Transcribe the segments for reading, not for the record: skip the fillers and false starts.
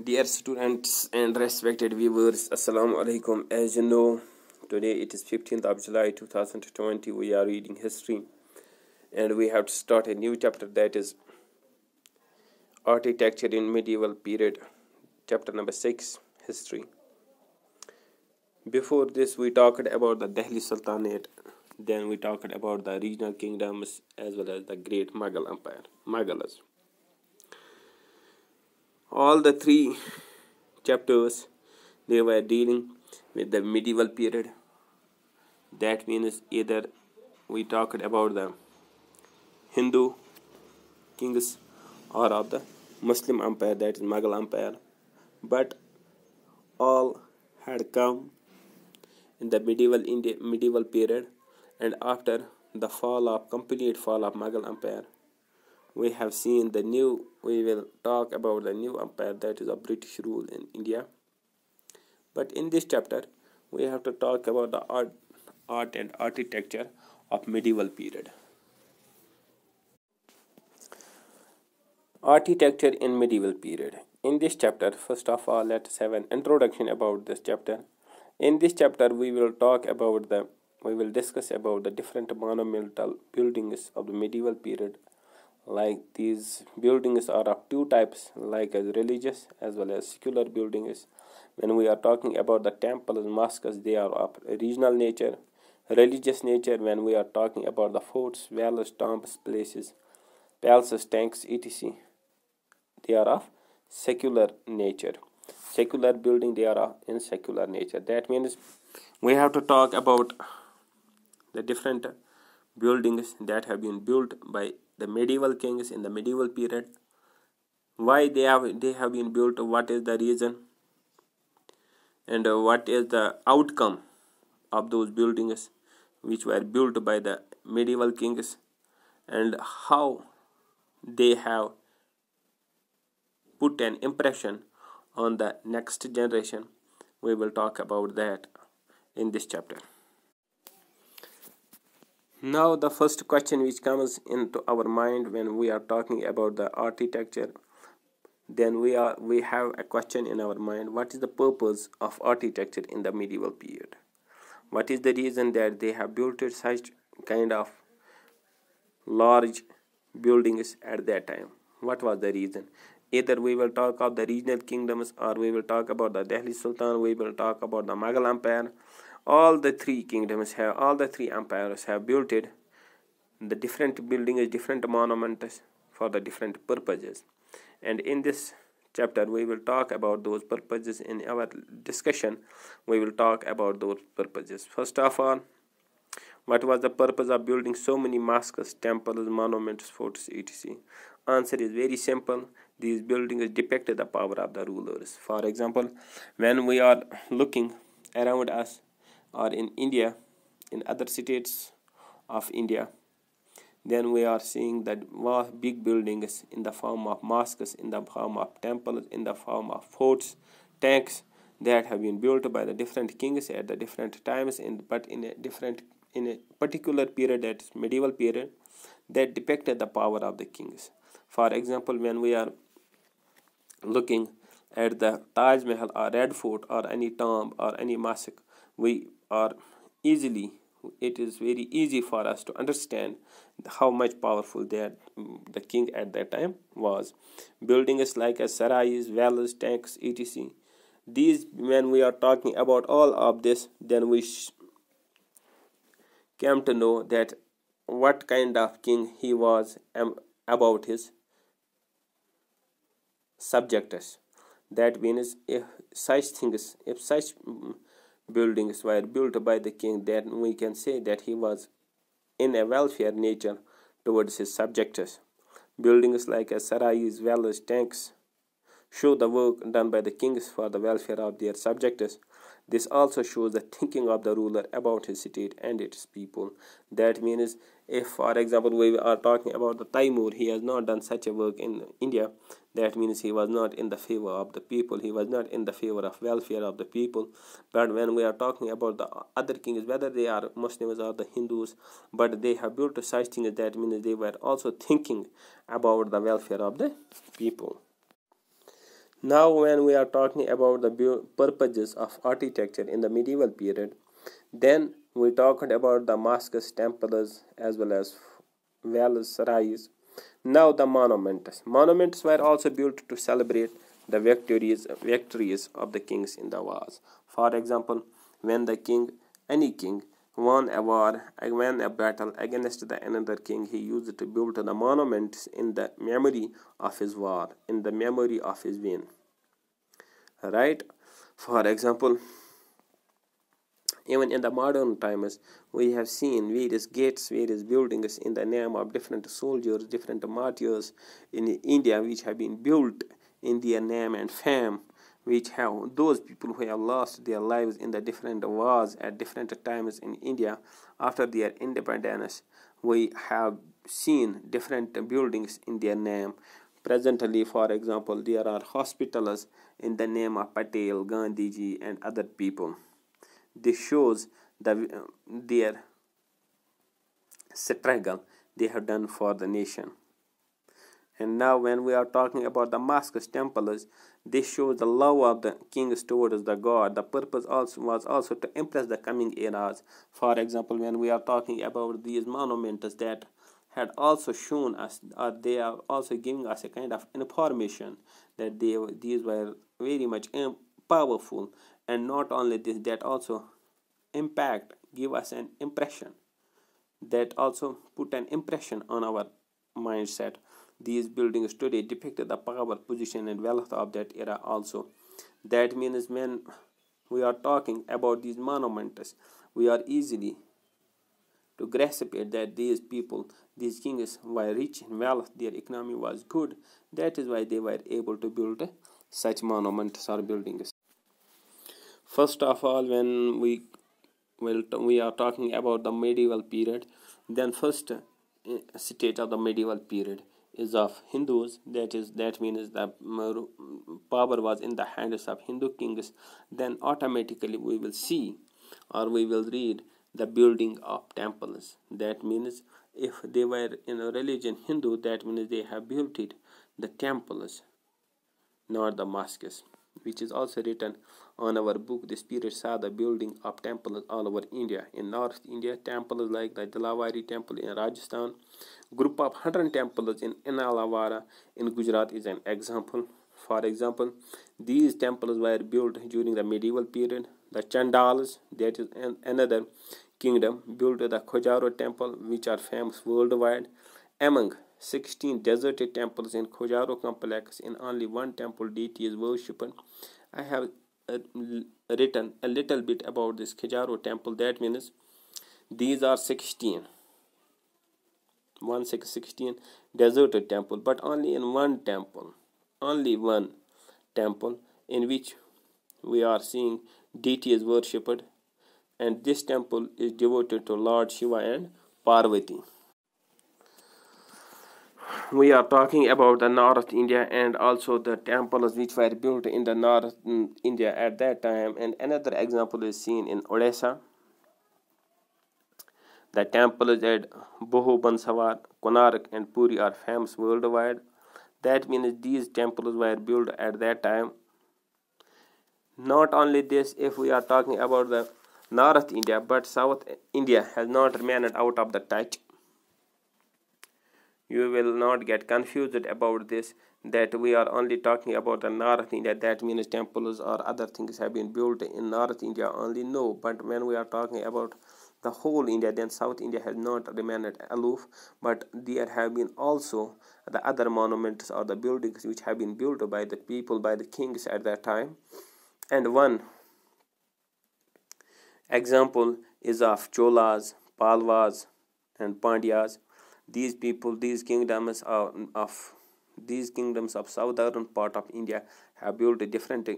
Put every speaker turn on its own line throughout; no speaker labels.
Dear students and respected viewers, Assalamu alaikum. As you know, today it is 15th of July 2020. We are reading history and we have to start a new chapter, that is architecture in medieval period, chapter number 6, history. Before this we talked about the Delhi Sultanate, then we talked about the regional kingdoms as well as the great Mughal Empire, Mughals. All the three chapters, they were dealing with the medieval period. That means either we talked about the Hindu kings or of the Muslim empire, that is Mughal Empire, but all had come in the medieval period, and after the complete fall of Mughal Empire, we have seen we will talk about the new empire, that is a British rule in India. But in this chapter, we have to talk about the art and architecture of medieval period. Architecture in medieval period. In this chapter, first of all, let us have an introduction about this chapter. In this chapter, we will discuss about the different monumental buildings of the medieval period. Like these buildings are of two types, like as religious as well as secular buildings. When we are talking about the temples, mosques, they are of regional nature, religious nature. When we are talking about the forts, valleys, tombs, palaces, tanks, etc., they are of secular nature. Secular building, they are of in secular nature. That means we have to talk about the different buildings that have been built by the medieval kings in the medieval period. Why they have been built, what is the reason, and what is the outcome of those buildings which were built by the medieval kings, and how they have put an impression on the next generation. We will talk about that in this chapter. Now the first question which comes into our mind when we are talking about the architecture, then we have a question in our mind: what is the purpose of architecture in the medieval period? What is the reason that they have built such kind of large buildings at that time? What was the reason? Either we will talk of the regional kingdoms, or we will talk about the Delhi Sultan, we will talk about the Mughal Empire. All the three empires have built the different buildings, different monuments for the different purposes. And in this chapter, we will talk about those purposes. In our discussion, we will talk about those purposes. First of all, what was the purpose of building so many mosques, temples, monuments, forts, etc.? Answer is very simple. These buildings depicted the power of the rulers. For example, when we are looking around us, or in India, in other states of India, then we are seeing that big buildings in the form of mosques, in the form of temples, in the form of forts, tanks, that have been built by the different kings at the different times, but in a particular period, that is medieval period, that depicted the power of the kings. For example, when we are looking at the Taj Mahal or Red Fort or any tomb or any mosque, it is very easy for us to understand how much powerful the king at that time was. Buildings like sarais, valleys, tanks, etc. These, when we are talking about all of this, then we came to know that what kind of king he was about his subjects. That means if such buildings were built by the king, then we can say that he was in a welfare nature towards his subjects. Buildings like sarais, valleys, tanks show the work done by the kings for the welfare of their subjects. This also shows the thinking of the ruler about his state and its people. That means if, for example, we are talking about the Taimur, he has not done such a work in India. That means he was not in the favor of the people. He was not in the favor of welfare of the people. But when we are talking about the other kings, whether they are Muslims or the Hindus, but they have built such things, that means they were also thinking about the welfare of the people. Now when we are talking about the purposes of architecture in the medieval period, then we talked about the mosques, temples, as well as valles, sarais. Now the monuments. Monuments were also built to celebrate the victories of the kings in the wars. For example, when any king won a war, won a battle against the another king, he used to build the monuments in the memory of his war, in the memory of his win. Right? For example, even in the modern times, we have seen various gates, various buildings in the name of different soldiers, different martyrs in India, which have been built in their name and fame, which have those people who have lost their lives in the different wars at different times in India after their independence. We have seen different buildings in their name. Presently, for example, there are hospitals in the name of Patel, Gandhiji, and other people. This shows their struggle they have done for the nation. And now when we are talking about the mosques, temples, this shows the love of the kings towards the god. The purpose was also to impress the coming eras. For example, when we are talking about these monuments that had also shown us, they are also giving us a kind of information that these were very much powerful, and not only this, that also give us an impression, that also put an impression on our mindset. These buildings today depict the power, position, and wealth of that era also. That means when we are talking about these monuments, we are easily to grasp it that these people, these kings, were rich in wealth, their economy was good. That is why they were able to build such monuments or buildings. First of all, when we are talking about the medieval period, then first stage of the medieval period is of Hindus. That means the power was in the hands of Hindu kings. Then automatically we will see, or we will read, the building of temples. That means if they were in a religion Hindu, that means they have built it, the temples, not the mosques, which is also written on our book. This period saw the building of temples all over India. In North India, temples like the Dalavari temple in Rajasthan, group of 100 temples in AIIMS-HANDWARA in Gujarat is an example. For example, these temples were built during the medieval period. The Chandals, that is another kingdom, built the Khojaro temple, which are famous worldwide. Among 16 deserted temples in Khojaro complex, in only one temple deity is worshipped. I have written a little bit about this Khojaro temple. That means these are 16 deserted temple, but only in one temple in which we are seeing deity is worshipped, and this temple is devoted to Lord Shiva and Parvati. We are talking about the North India and also the temples which were built in the North India at that time. And another example is seen in Odisha. The temples at Bohu, Banswar, Konark, and Puri are famous worldwide. That means these temples were built at that time. Not only this, if we are talking about the North India, but South India has not remained out of the touch. You will not get confused about this, that we are only talking about the North India. That means temples or other things have been built in North India only. No, but when we are talking about the whole India, then South India has not remained aloof, but there have been also the other monuments or the buildings which have been built by the people, by the kings at that time. And one example is of Cholas, Palwas, and Pandyas. These people, these kingdoms of southern part of India have built different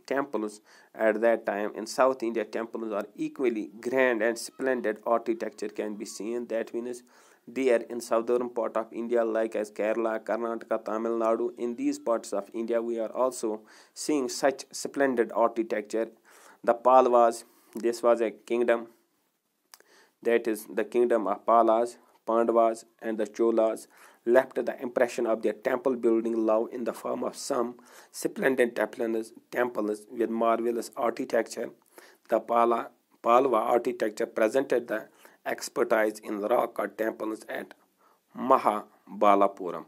temples at that time. In South India, temples are equally grand and splendid architecture can be seen. That means there in southern part of India, like as Kerala, Karnataka, Tamil Nadu, in these parts of India we are also seeing such splendid architecture. The Palwas, this was a kingdom, that is the kingdom of Palas, Pandavas, and the Cholas. left the impression of their temple building love in the form of some splendid temples with marvelous architecture. The Pallava architecture presented the expertise in rock cut temples at Mahabalapuram.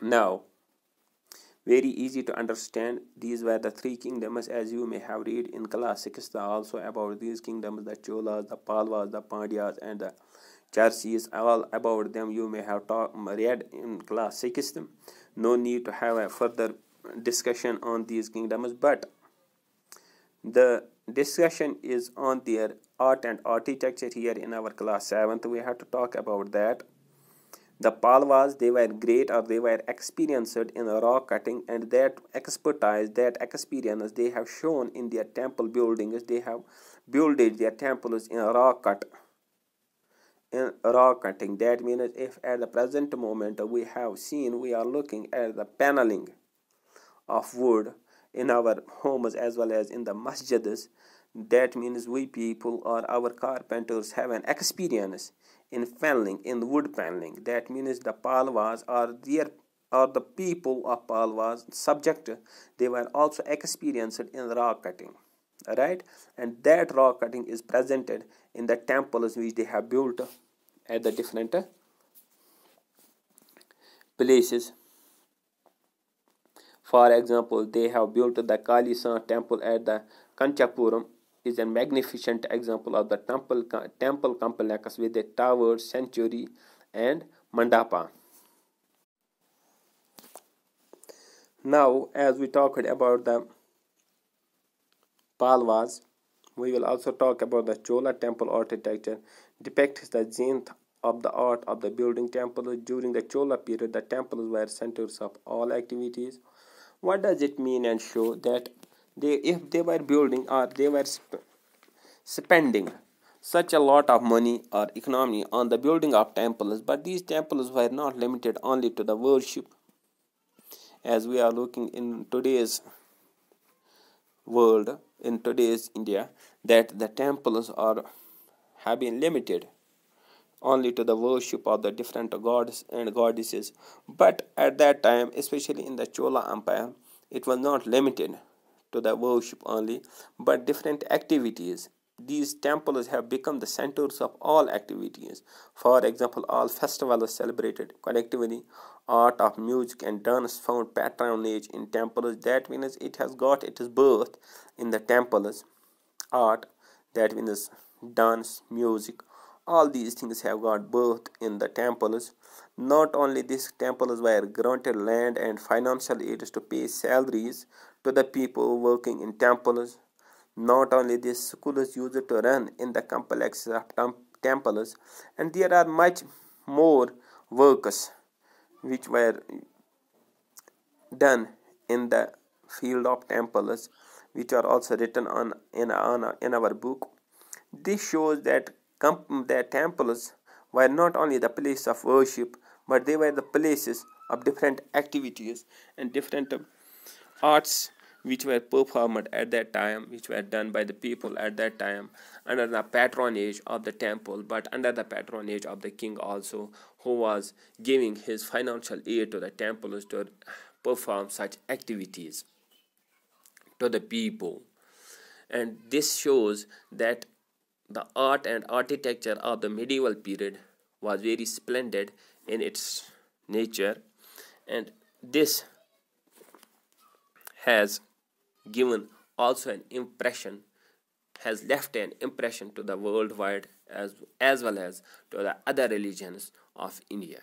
Now, very easy to understand, these were the three kingdoms, as you may have read in class 6th also about these kingdoms, the Cholas, the Palwas, the Pandyas, and the Charsis. All about them you may have read in class 6th. No need to have a further discussion on these kingdoms, but the discussion is on their art and architecture here in our class 7th. We have to talk about that. The Palwas, they were great, or they were experienced in rock cutting, and that expertise, that experience they have shown in their temple buildings. They have built their temples in rock cutting. That means if at the present moment we are looking at the paneling of wood in our homes as well as in the masjids, that means we people or our carpenters have an experience in paneling, in wood paneling. That means the Palwas or the people of Palwas subject, they were also experienced in rock cutting, right? And that rock cutting is presented in the temples which they have built at the different places. For example, they have built the Kali San temple at the Kanchapuram, is a magnificent example of the temple complex with the towers, sanctuary, and mandapa. Now, as we talked about the Palwas, we will also talk about the Chola temple architecture. Depicts the zenith of the art of the building temples. During the Chola period, the temples were centers of all activities. What does it mean and show? That if they were building or they were spending such a lot of money or economy on the building of temples, but these temples were not limited only to the worship, as we are looking in today's world, in today's India, that the temples have been limited only to the worship of the different gods and goddesses. But at that time, especially in the Chola Empire, it was not limited to the worship only, but different activities. These temples have become the centers of all activities. For example, all festivals celebrated collectively. Art of music and dance found patronage in temples. That means it has got its birth in the temples. Art, that means dance, music, all these things have got birth in the temples. Not only this, temples were granted land and financial aids to pay salaries to the people working in temples. Not only this, schools used to run in the complexes of temples, and there are much more works which were done in the field of temples, which are also written in our book. This shows that the temples were not only the place of worship, but they were the places of different activities and different arts which were performed at that time, which were done by the people at that time under the patronage of the temple, but under the patronage of the king also, who was giving his financial aid to the temples to perform such activities to the people. And this shows that the art and architecture of the medieval period was very splendid in its nature, and this has given also an impression, has left an impression to the worldwide as well as to the other religions of India.